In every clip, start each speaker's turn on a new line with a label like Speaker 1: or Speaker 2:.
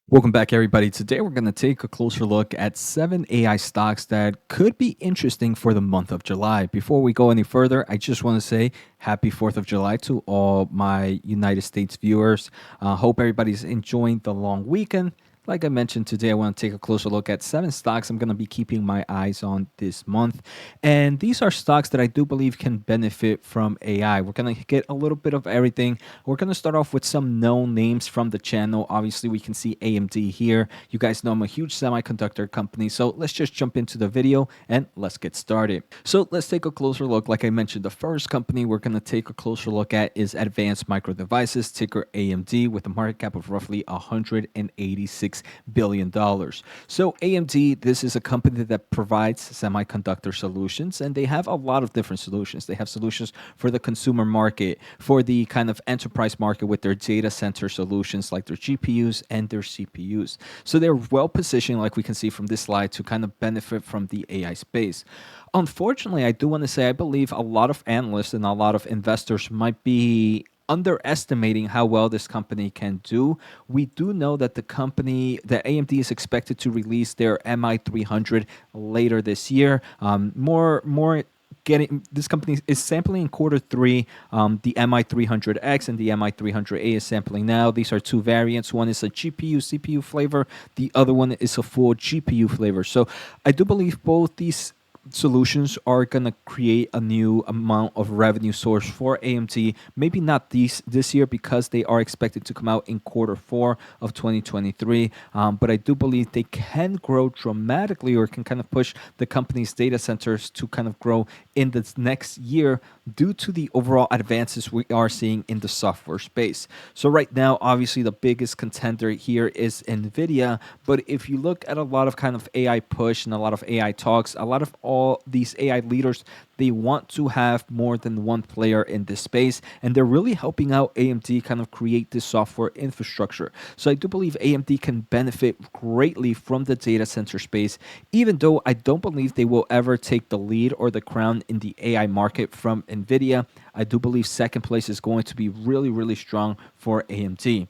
Speaker 1: Welcome back, everybody. Today, we're going to take a closer look at 7 AI stocks that could be interesting for the month of July. Before we go any further, I just want to say happy 4th of July to all my United States viewers. Hope everybody's enjoying the long weekend. Like I mentioned today, I want to take a closer look at 7 stocks I'm going to be keeping my eyes on this month. And these are stocks that I do believe can benefit from AI. We're going to get a little bit of everything. We're going to start off with some known names from the channel. Obviously, we can see AMD here. You guys know I'm a huge semiconductor company. So let's just jump into the video and let's get started. So let's take a closer look. Like I mentioned, the first company we're going to take a closer look at is Advanced Micro Devices, ticker AMD, with a market cap of roughly $186 billion. So AMD, this is a company that provides semiconductor solutions, and they have a lot of different solutions. They have solutions for the consumer market, for the kind of enterprise market with their data center solutions like their GPUs and their CPUs. So they're well positioned, like we can see from this slide, to kind of benefit from the AI space. Unfortunately, I do want to say I believe a lot of analysts and a lot of investors might be underestimating how well this company can do. We do know that that AMD is expected to release their MI300 later this year. More getting this company is sampling in quarter 3. The MI300X and the MI300A is sampling now. These are two variants. One is a GPU CPU flavor. The other one is a full GPU flavor. So I do believe both these solutions are going to create a new amount of revenue source for AMD. Maybe not this year because they are expected to come out in quarter 4 of 2023. But I do believe they can grow dramatically, or can kind of push the company's data centers to kind of grow in this next year due to the overall advances we are seeing in the software space. So right now, obviously, the biggest contender here is NVIDIA. But if you look at a lot of kind of AI push and a lot of AI talks, a lot of all these AI leaders, they want to have more than one player in this space, and they're really helping out AMD kind of create this software infrastructure. So I do believe AMD can benefit greatly from the data center space, even though I don't believe they will ever take the lead or the crown in the AI market from NVIDIA. I do believe second place is going to be really, really strong for AMD.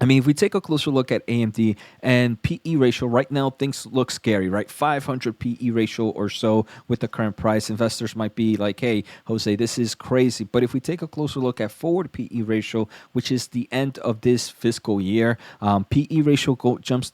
Speaker 1: I mean, if we take a closer look at AMD and PE ratio, right now things look scary, right? 500 PE ratio or so with the current price. Investors might be like, hey, Jose, this is crazy. But if we take a closer look at forward PE ratio, which is the end of this fiscal year, PE ratio drops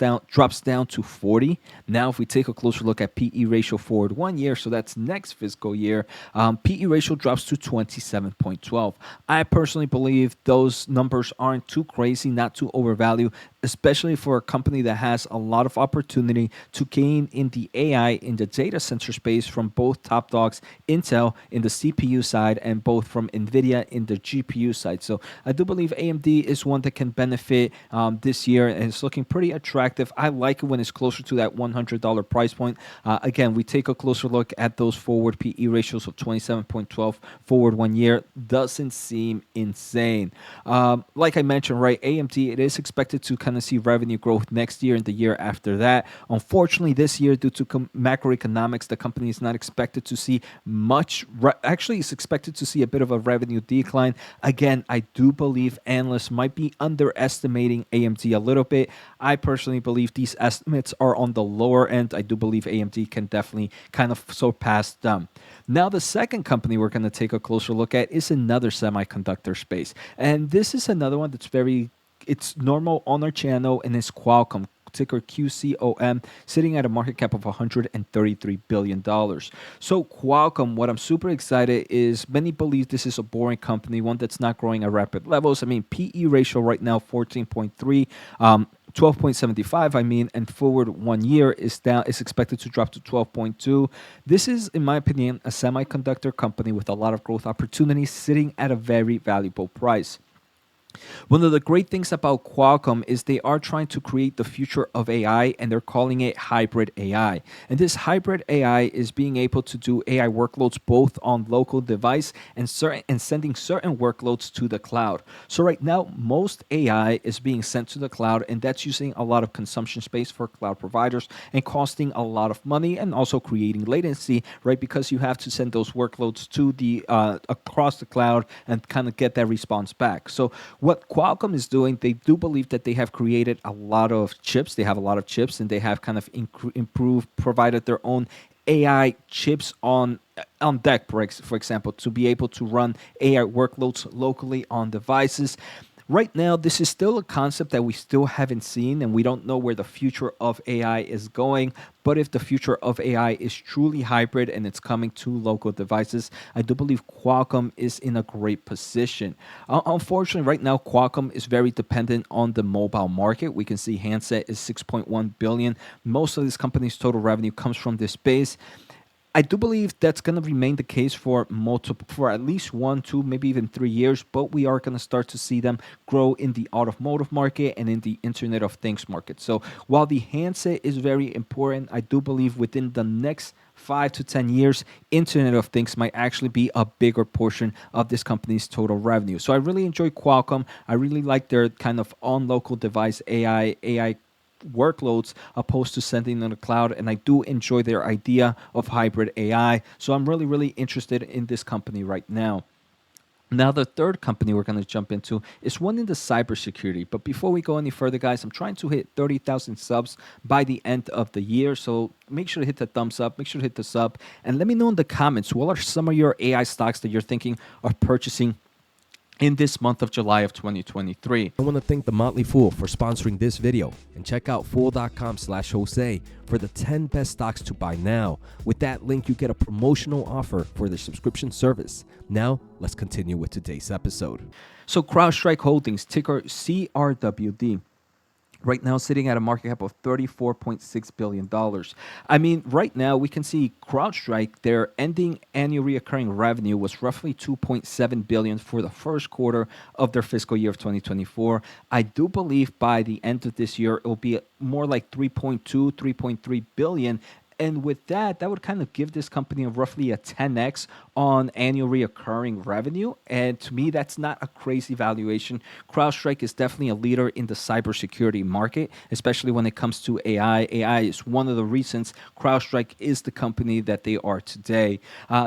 Speaker 1: down to 40. Now, if we take a closer look at PE ratio forward 1 year, so that's next fiscal year, PE ratio drops to 27.12. I personally believe those numbers aren't too crazy, not too overvalue, especially for a company that has a lot of opportunity to gain in the AI, in the data center space, from both top dogs, Intel in the CPU side, and both from NVIDIA in the GPU side. So I do believe AMD is one that can benefit this year, and it's looking pretty attractive. I like it when it's closer to that $100 price point. Again, we take a closer look at those forward PE ratios of 27.12 forward 1 year. Doesn't seem insane. Like I mentioned, right, AMD, it is expected to kind of see revenue growth next year and the year after that. Unfortunately, this year, due to macroeconomics, the company is not expected to see much. Actually, it's expected to see a bit of a revenue decline. Again, I do believe analysts might be underestimating AMD a little bit. I personally believe these estimates are on the lower end. I do believe AMD can definitely kind of surpass them. Now, the second company we're going to take a closer look at is another semiconductor space. And this is another one that's it's normal on our channel, and it's Qualcomm, ticker QCOM, sitting at a market cap of $133 billion. So Qualcomm, what I'm super excited is many believe this is a boring company, one that's not growing at rapid levels. I mean, PE ratio right now, 14.3. 12.75, and forward 1 year is expected to drop to 12.2. This is, in my opinion, a semiconductor company with a lot of growth opportunities, sitting at a very valuable price. One of the great things about Qualcomm is they are trying to create the future of AI, and they're calling it hybrid AI. And this hybrid AI is being able to do AI workloads both on local device and sending certain workloads to the cloud. So right now, most AI is being sent to the cloud, and that's using a lot of consumption space for cloud providers and costing a lot of money, and also creating latency, right? Because you have to send those workloads to the across the cloud and kind of get that response back. So What Qualcomm is doing, they do believe that they have created a lot of chips. They have a lot of chips, and they have kind of improved, provided their own AI chips on deck, for example, to be able to run AI workloads locally on devices. Right now, this is still a concept that we still haven't seen, and we don't know where the future of AI is going. But if the future of AI is truly hybrid and it's coming to local devices, I do believe Qualcomm is in a great position. Unfortunately, right now, Qualcomm is very dependent on the mobile market. We can see handset is 6.1 billion. Most of this company's total revenue comes from this space. I do believe that's going to remain the case for for at least 1, 2, maybe even 3 years, but we are going to start to see them grow in the automotive market and in the Internet of Things market. So while the handset is very important, I do believe within the next 5 to 10 years, Internet of Things might actually be a bigger portion of this company's total revenue. So I really enjoy Qualcomm. I really like their kind of on local device AI workloads opposed to sending on the cloud, and I do enjoy their idea of hybrid AI. So I'm really, really interested in this company right now. Now, the third company we're going to jump into is one in the cybersecurity. But before we go any further, guys, I'm trying to hit 30,000 subs by the end of the year. So make sure to hit the thumbs up, make sure to hit the sub, and let me know in the comments, what are some of your AI stocks that you're thinking of purchasing in this month of July of 2023.
Speaker 2: I want to thank The Motley Fool for sponsoring this video, and check out fool.com/Jose for the 10 best stocks to buy now. With that link, you get a promotional offer for the subscription service. Now, let's continue with today's episode.
Speaker 1: So Crowdstrike Holdings, ticker CRWD. Right now, sitting at a market cap of $34.6 billion. I mean, right now, we can see CrowdStrike, their ending annual recurring revenue was roughly $2.7 billion for the first quarter of their fiscal year of 2024. I do believe by the end of this year, it will be more like $3.2, $3.3 billion. And with that, that would kind of give this company roughly a 10x on annual recurring revenue. And to me, that's not a crazy valuation. CrowdStrike is definitely a leader in the cybersecurity market, especially when it comes to AI. AI is one of the reasons CrowdStrike is the company that they are today.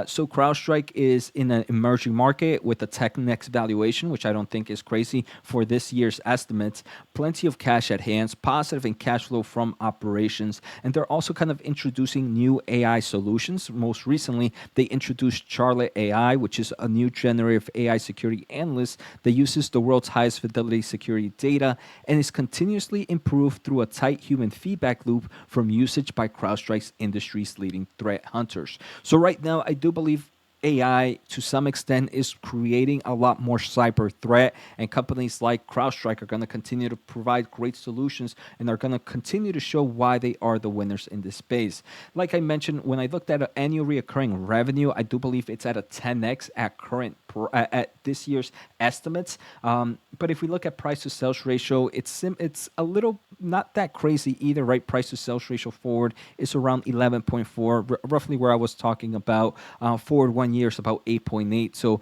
Speaker 1: So CrowdStrike is in an emerging market with a 10x valuation, which I don't think is crazy for this year's estimates. Plenty of cash at hands, positive in cash flow from operations. And they're also kind of introducing new AI solutions. Most recently, they introduced Charlotte AI, which is a new generative AI security analyst that uses the world's highest fidelity security data and is continuously improved through a tight human feedback loop from usage by CrowdStrike's industry's leading threat hunters. So right now, I do believe AI, to some extent, is creating a lot more cyber threat, and companies like CrowdStrike are going to continue to provide great solutions and are going to continue to show why they are the winners in this space. Like I mentioned, when I looked at annual recurring revenue, I do believe it's at a 10x at this year's estimates. But if we look at price to sales ratio, it's a little not that crazy either, right? Price to sales ratio forward is around 11.4, roughly where I was talking about. Forward 1 year is about 8.8. So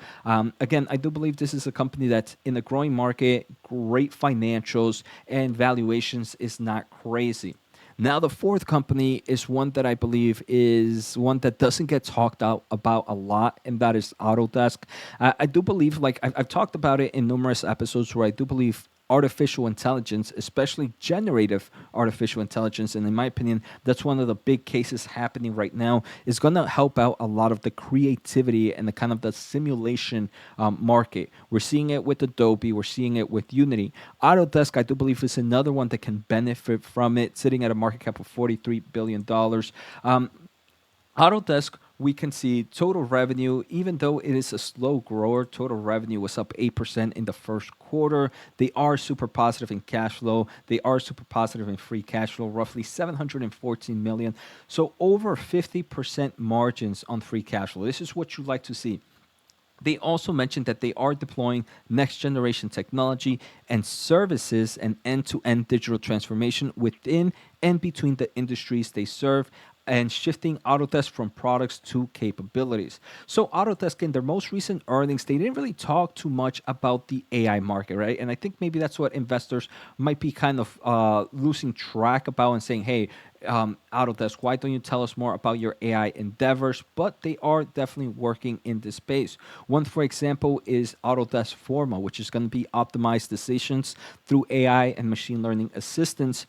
Speaker 1: again, I do believe this is a company that's in a growing market, great financials, and valuations is not crazy. Now, the fourth company is one that I believe is one that doesn't get talked about a lot, and that is Autodesk. I do believe, like I've talked about it in numerous episodes, where I do believe artificial intelligence, especially generative artificial intelligence, and in my opinion, that's one of the big cases happening right now, is going to help out a lot of the creativity and the kind of the simulation market. We're seeing it with Adobe, we're seeing it with Unity. Autodesk, I do believe, is another one that can benefit from it, sitting at a market cap of $43 billion. Autodesk, we can see total revenue, even though it is a slow grower, total revenue was up 8% in the first quarter. They are super positive in cash flow. They are super positive in free cash flow, roughly $714 million. So over 50% margins on free cash flow. This is what you like to see. They also mentioned that they are deploying next generation technology and services and end-to-end digital transformation within and between the industries they serve. and shifting Autodesk from products to capabilities. So Autodesk in their most recent earnings, they didn't really talk too much about the AI market, right? And I think maybe that's what investors might be kind of losing track about and saying, hey, Autodesk, why don't you tell us more about your AI endeavors? But they are definitely working in this space. One, for example, is Autodesk Forma, which is going to be optimized decisions through AI and machine learning assistance.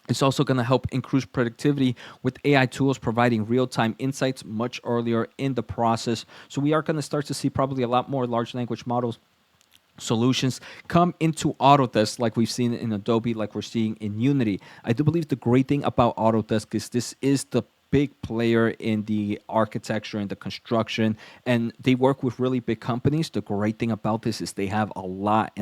Speaker 1: It's also going to help increase productivity with AI tools providing real-time insights much earlier in the process. So we are going to start to see probably a lot more large language models solutions come into Autodesk like we've seen in Adobe, like we're seeing in Unity. I do believe the great thing about Autodesk is this is the big player in the architecture and the construction, and they work with really big companies. The great thing about this is they have a lot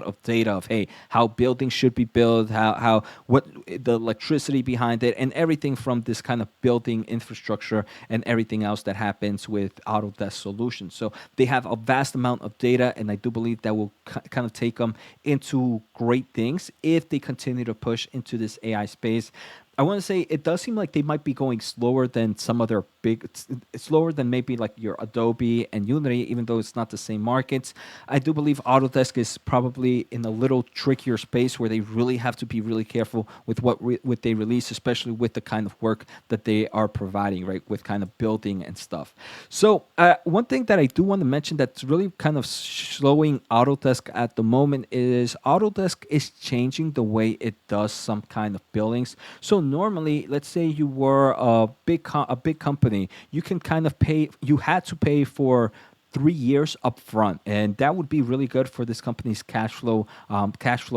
Speaker 1: of data of, hey, how buildings should be built, how what the electricity behind it, and everything from this kind of building infrastructure and everything else that happens with Autodesk solutions. So they have a vast amount of data, and I do believe that will kind of take them into great things if they continue to push into this AI space. I want to say it does seem like they might be going slower than some other big, it's slower than maybe like your Adobe and Unity, even though it's not the same markets. I do believe Autodesk is probably in a little trickier space where they really have to be really careful with what they release, especially with the kind of work that they are providing, right? With kind of building and stuff. So one thing that I do want to mention that's really kind of slowing Autodesk at the moment is Autodesk is changing the way it does some kind of buildings. So normally, let's say you were a big company, you can kind of pay. You had to pay for 3 years upfront, and that would be really good for this company's cash flow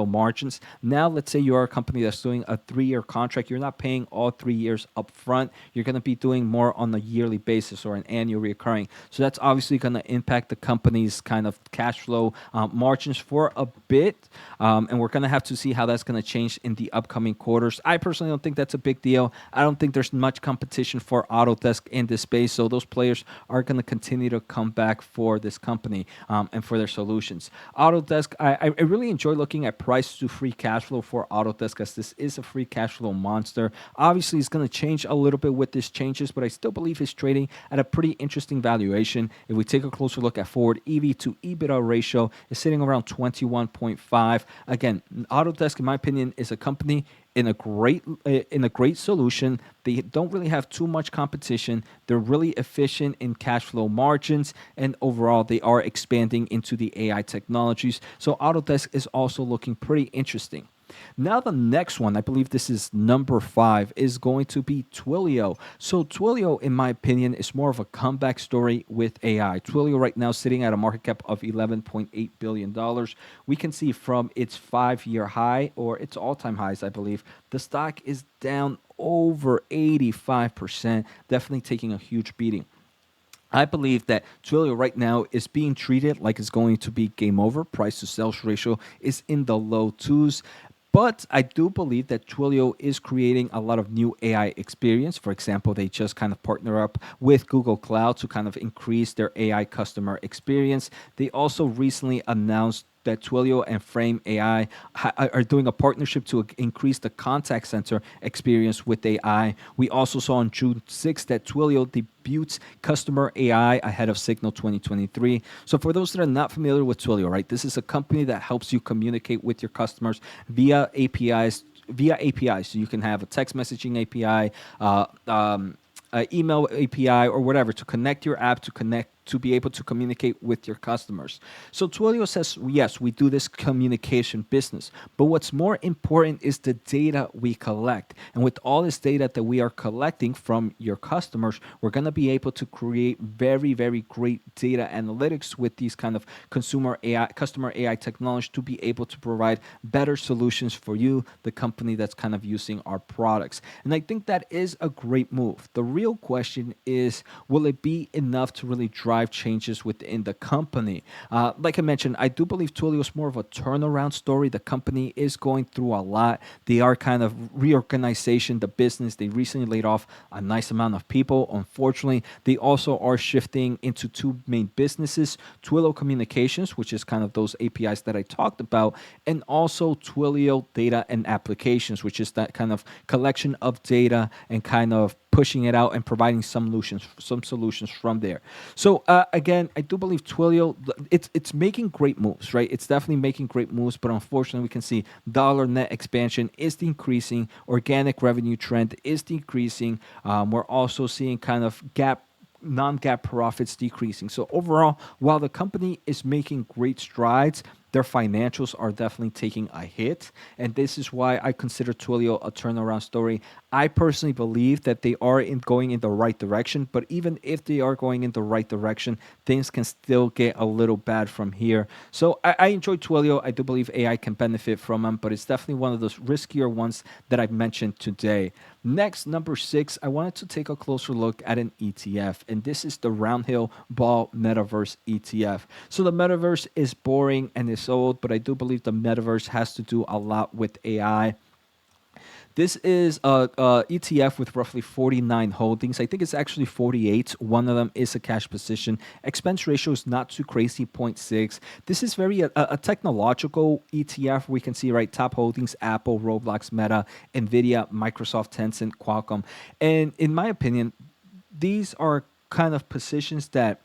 Speaker 1: margins. Now, let's say you are a company that's doing a 3-year contract. You're not paying all 3 years upfront. You're going to be doing more on a yearly basis or an annual recurring. So that's obviously going to impact the company's kind of cash flow margins for a bit, and we're going to have to see how that's going to change in the upcoming quarters. I personally don't think that's a big deal. I don't think there's much competition for Autodesk in this space, so those players are going to continue to come back for this company and for their solutions. Autodesk, I really enjoy looking at price to free cash flow for Autodesk, as this is a free cash flow monster. Obviously, it's going to change a little bit with these changes, but I still believe it's trading at a pretty interesting valuation. If we take a closer look at forward EV to EBITDA ratio, is sitting around 21.5. Again, Autodesk, in my opinion, is a company in a great solution. They don't really have too much competition. They're really efficient in cash flow margins, and overall they are expanding into the AI technologies. So Autodesk is also looking pretty interesting. Now the next one, I believe this is number 5, is going to be Twilio. So Twilio, in my opinion, is more of a comeback story with AI. Twilio right now sitting at a market cap of $11.8 billion. We can see from its 5-year high, or its all-time highs, I believe, the stock is down over 85%, definitely taking a huge beating. I believe that Twilio right now is being treated like it's going to be game over. Price to sales ratio is in the low 2s. But I do believe that Twilio is creating a lot of new AI experience. For example, they just kind of partner up with Google Cloud to kind of increase their AI customer experience. They also recently announced that Twilio and Frame AI are doing a partnership to increase the contact center experience with AI. We also saw on June 6th that Twilio debuts customer AI ahead of Signal 2023. So for those that are not familiar with Twilio, right, this is a company that helps you communicate with your customers via APIs. So you can have a text messaging API, email API, or whatever to connect your app to be able to communicate with your customers. So Twilio says, yes, we do this communication business, but what's more important is the data we collect. And with all this data that we are collecting from your customers, we're going to be able to create very, very great data analytics with these kind of customer AI technology to be able to provide better solutions for you, the company that's kind of using our products. And I think that is a great move. The real question is, will it be enough to really drive drive changes within the company. Like I mentioned, I do believe Twilio is more of a turnaround story. The company is going through a lot. They are kind of reorganization, the business. They recently laid off a nice amount of people. Unfortunately, they also are shifting into two main businesses: Twilio Communications, which is kind of those APIs that I talked about, and also Twilio Data and Applications, which is that kind of collection of data and kind of pushing it out and providing some solutions from there. So again, I do believe Twilio, it's making great moves, right? It's definitely making great moves, but unfortunately, we can see dollar net expansion is decreasing, organic revenue trend is decreasing. We're also seeing kind of non-GAAP profits decreasing. So overall, while the company is making great strides, their financials are definitely taking a hit. And this is why I consider Twilio a turnaround story. I personally believe that they are going in the right direction, but even if they are going in the right direction, things can still get a little bad from here. So I enjoy Twilio. I do believe AI can benefit from them, but it's definitely one of those riskier ones that I've mentioned today. Next, number 6, I wanted to take a closer look at an ETF, and this is the Roundhill Ball Metaverse ETF. So the Metaverse is boring and is old, but I do believe the Metaverse has to do a lot with AI. This is a ETF with roughly 49 holdings. I think it's actually 48. One of them is a cash position. Expense ratio is not too crazy, 0.6. This is very a technological ETF. We can see, right, top holdings: Apple, Roblox, Meta, Nvidia, Microsoft, Tencent, Qualcomm. And in my opinion, these are kind of positions that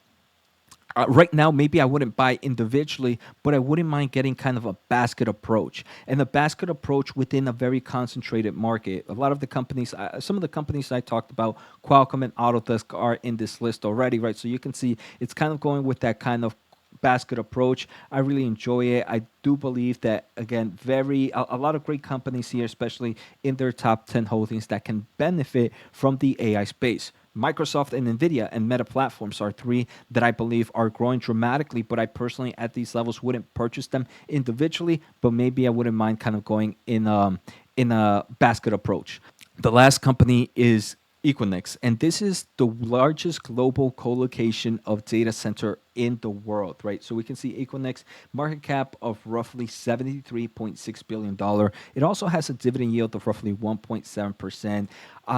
Speaker 1: right now, maybe I wouldn't buy individually, but I wouldn't mind getting kind of a basket approach, and a basket approach within a very concentrated market. A lot of the companies, some of the companies I talked about, Qualcomm and Autodesk, are in this list already, right? So you can see it's kind of going with that kind of basket approach. I really enjoy it. I do believe that, again, a lot of great companies here, especially in their top 10 holdings, that can benefit from the AI space. Microsoft and Nvidia and Meta platforms are 3 that I believe are growing dramatically, but I personally at these levels wouldn't purchase them individually, but maybe I wouldn't mind kind of going in a basket approach. The last company is Equinox, and this is the largest global co-location of data center in the world, right? So we can see Equinox market cap of roughly $73.6 billion. It also has a dividend yield of roughly 1.7%.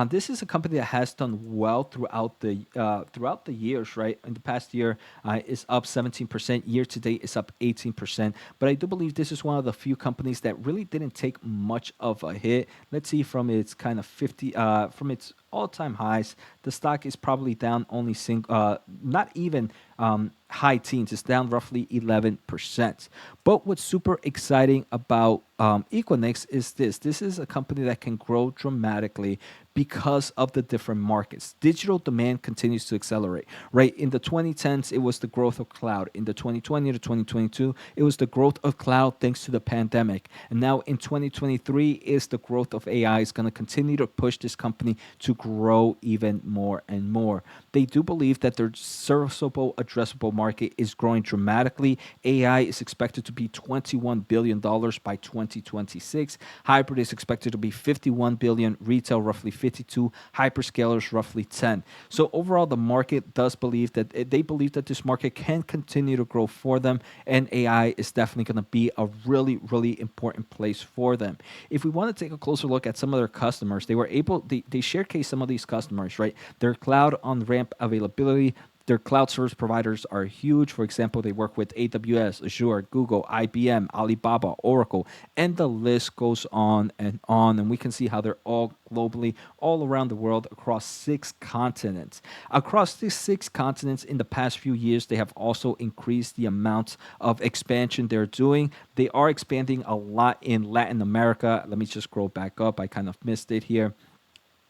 Speaker 1: This is a company that has done well throughout the years, right? In the past year, it's up 17%. Year to date, it's up 18%. But I do believe this is one of the few companies that really didn't take much of a hit. Let's see, from its kind of from its all-time highs, the stock is probably down only not even high teens. It's down roughly 11%. But what's super exciting about Equinix is this. This is a company that can grow dramatically because of the different markets. Digital demand continues to accelerate, right? In the 2010s, it was the growth of cloud. In the 2020 to 2022, it was the growth of cloud thanks to the pandemic. And now in 2023 is the growth of AI. Is going to continue to push this company to grow even more and more. They do believe that their serviceable addressable market is growing dramatically. AI is expected to be $21 billion by 2026. Hybrid is expected to be $51 billion. Retail, roughly 52. Hyperscalers, roughly 10. So overall, the market does believe that they believe that this market can continue to grow for them, and AI is definitely going to be a really, really important place for them. If we want to take a closer look at some of their customers, they showcase some of these customers, right? Their cloud on-ramp availability. Their cloud service providers are huge. For example, they work with AWS, Azure, Google, IBM, Alibaba, Oracle, and the list goes on and on. And we can see how they're all globally, all around the world, across 6 continents. Across these 6 continents, in the past few years, they have also increased the amount of expansion they're doing. They are expanding a lot in Latin America. Let me just scroll back up. I kind of missed it here.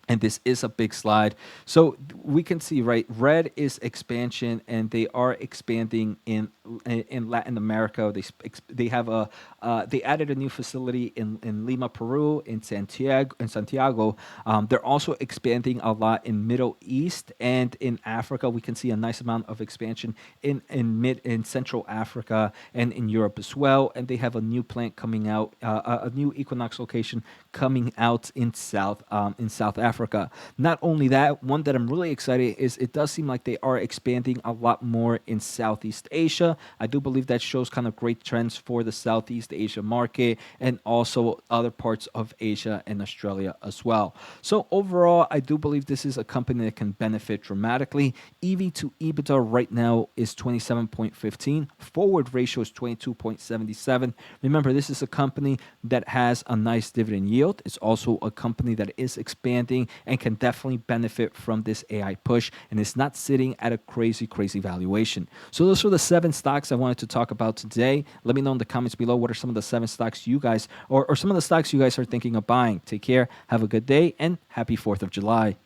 Speaker 1: And this is a big slide. So we can see, right, red is expansion, and they are expanding in Latin America. They added a new facility in Lima, Peru, in Santiago. They're also expanding a lot in Middle East and in Africa. We can see a nice amount of expansion in Central Africa and in Europe as well. And they have a new plant coming out, a new Equinox location coming out in South Africa. Africa. Not only that, one that I'm really excited is it does seem like they are expanding a lot more in Southeast Asia. I do believe that shows kind of great trends for the Southeast Asia market and also other parts of Asia and Australia as well. So overall, I do believe this is a company that can benefit dramatically. EV to EBITDA right now is 27.15. Forward ratio is 22.77. Remember, this is a company that has a nice dividend yield. It's also a company that is expanding and can definitely benefit from this AI push, and it's not sitting at a crazy, crazy valuation. So those are the 7 stocks I wanted to talk about today. Let me know in the comments below what are some of the 7 stocks you guys, or some of the stocks you guys are thinking of buying. Take care, have a good day, and happy 4th of July.